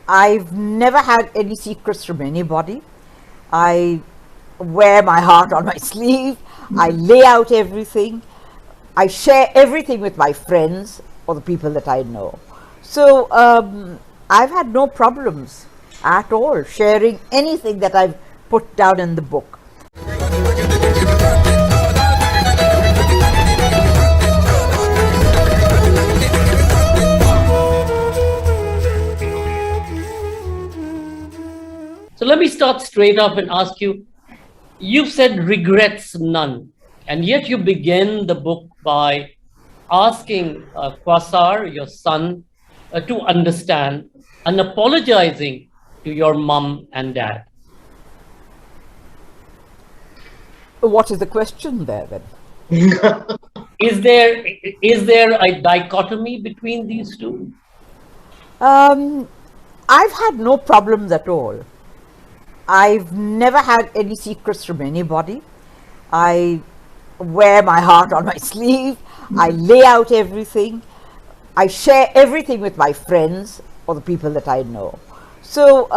I've never had any secrets from anybody. I wear my heart on my sleeve. I lay out everything. I share everything with my friends or the people that I know. So I've had no problems at all sharing anything that I've put down in the book. So let me start straight up and ask you, you've said regrets none, and yet you begin the book by asking Quasar, your son, to understand and apologizing to your mum and dad. What is the question there then? Is there a dichotomy between these two? I've had no problems at all. I've never had any secrets from anybody. I wear my heart on my sleeve. I lay out everything. I share everything with my friends or the people that I know. So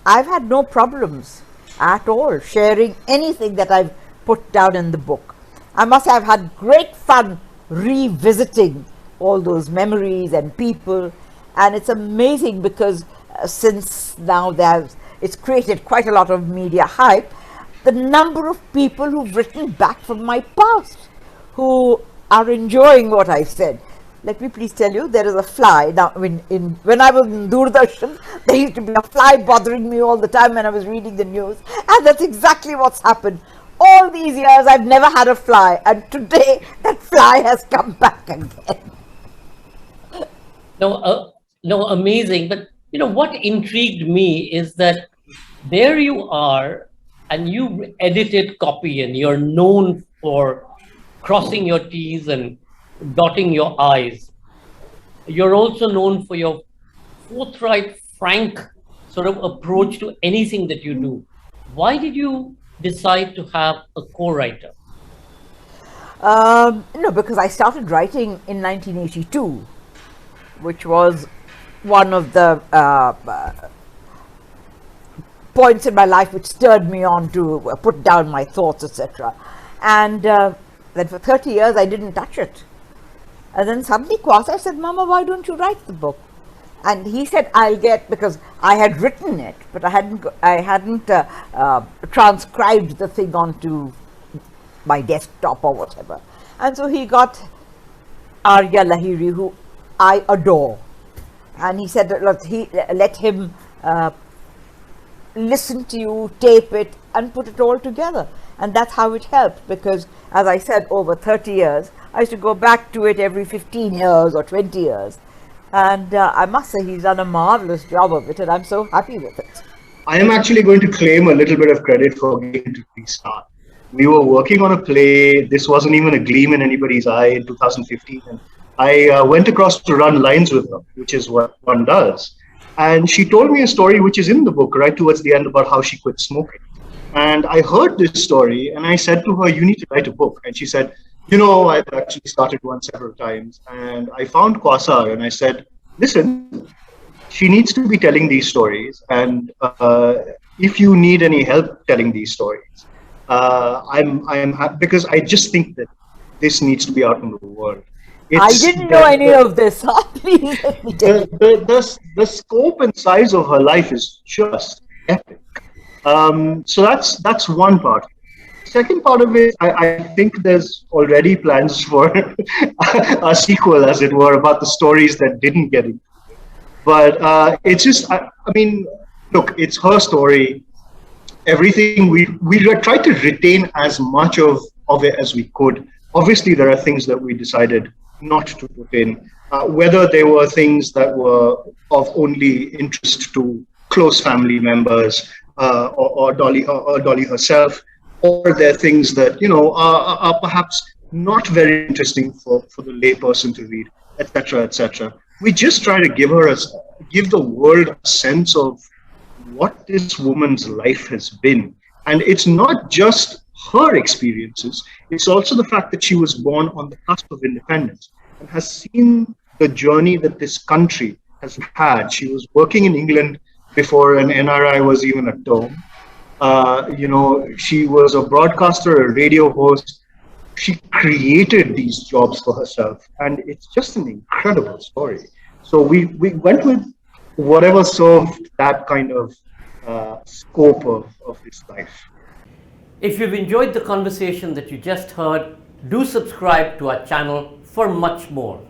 I've had no problems at all sharing anything that I've put down in the book. I must have had great fun revisiting all those memories and people, and it's amazing because since now it's created quite a lot of media hype, the number of people who've written back from my past who are enjoying what I said. Let me please tell you, there is a fly. Now, when I was in Doordarshan, there used to be a fly bothering me all the time when I was reading the news, and that's exactly what's happened. All these years, I've never had a fly, and today that fly has come back again. No, amazing. But you know what intrigued me is that there you are, and you edited copy, and you're known for crossing your T's and dotting your I's. You're also known for your forthright, frank sort of approach to anything that you do. Why did you decide to have a co-writer? No, because I started writing in 1982, which was one of the points in my life which stirred me on to put down my thoughts, etc. And then for 30 years I didn't touch it. And then suddenly Quasar said, "Mama, why don't you write the book?" And he said, because I had written it, but I hadn't transcribed the thing onto my desktop or whatever. And so he got Arya Lahiri, who I adore. And he said, let him listen to you, tape it, and put it all together. And that's how it helped, because as I said, over 30 years, I used to go back to it every 15 years or 20 years. And I must say he's done a marvelous job of it, and I'm so happy with it. I am actually going to claim a little bit of credit for getting to restart. We were working on a play. This wasn't even a gleam in anybody's eye in 2015. And I went across to run lines with her, which is what one does. And she told me a story which is in the book right towards the end about how she quit smoking. And I heard this story and I said to her, "You need to write a book." And she said, "I've actually started one several times." And I found Quasar and I said, "Listen, she needs to be telling these stories. And if you need any help telling these stories, I'm happy, because I just think that this needs to be out in the world." I didn't know any of this. Please let me tell you. The scope and size of her life is just epic. So that's one part. Second part of it, I think there's already plans for a sequel, as it were, about the stories that didn't get it. But it's just, I mean, look, it's her story. Everything we tried to retain as much of it as we could. Obviously, there are things that we decided not to put in, whether they were things that were of only interest to close family members or Dolly herself, or they're things that are perhaps not very interesting for the layperson to read, etc., etc. We just try to give the world a sense of what this woman's life has been, and it's not just her experiences, it's also the fact that she was born on the cusp of independence and has seen the journey that this country has had. She was working in England before an NRI was even a term. She was a broadcaster, a radio host. She created these jobs for herself, and it's just an incredible story. So we went with whatever served that kind of scope of his life. If you've enjoyed the conversation that you just heard, do subscribe to our channel for much more.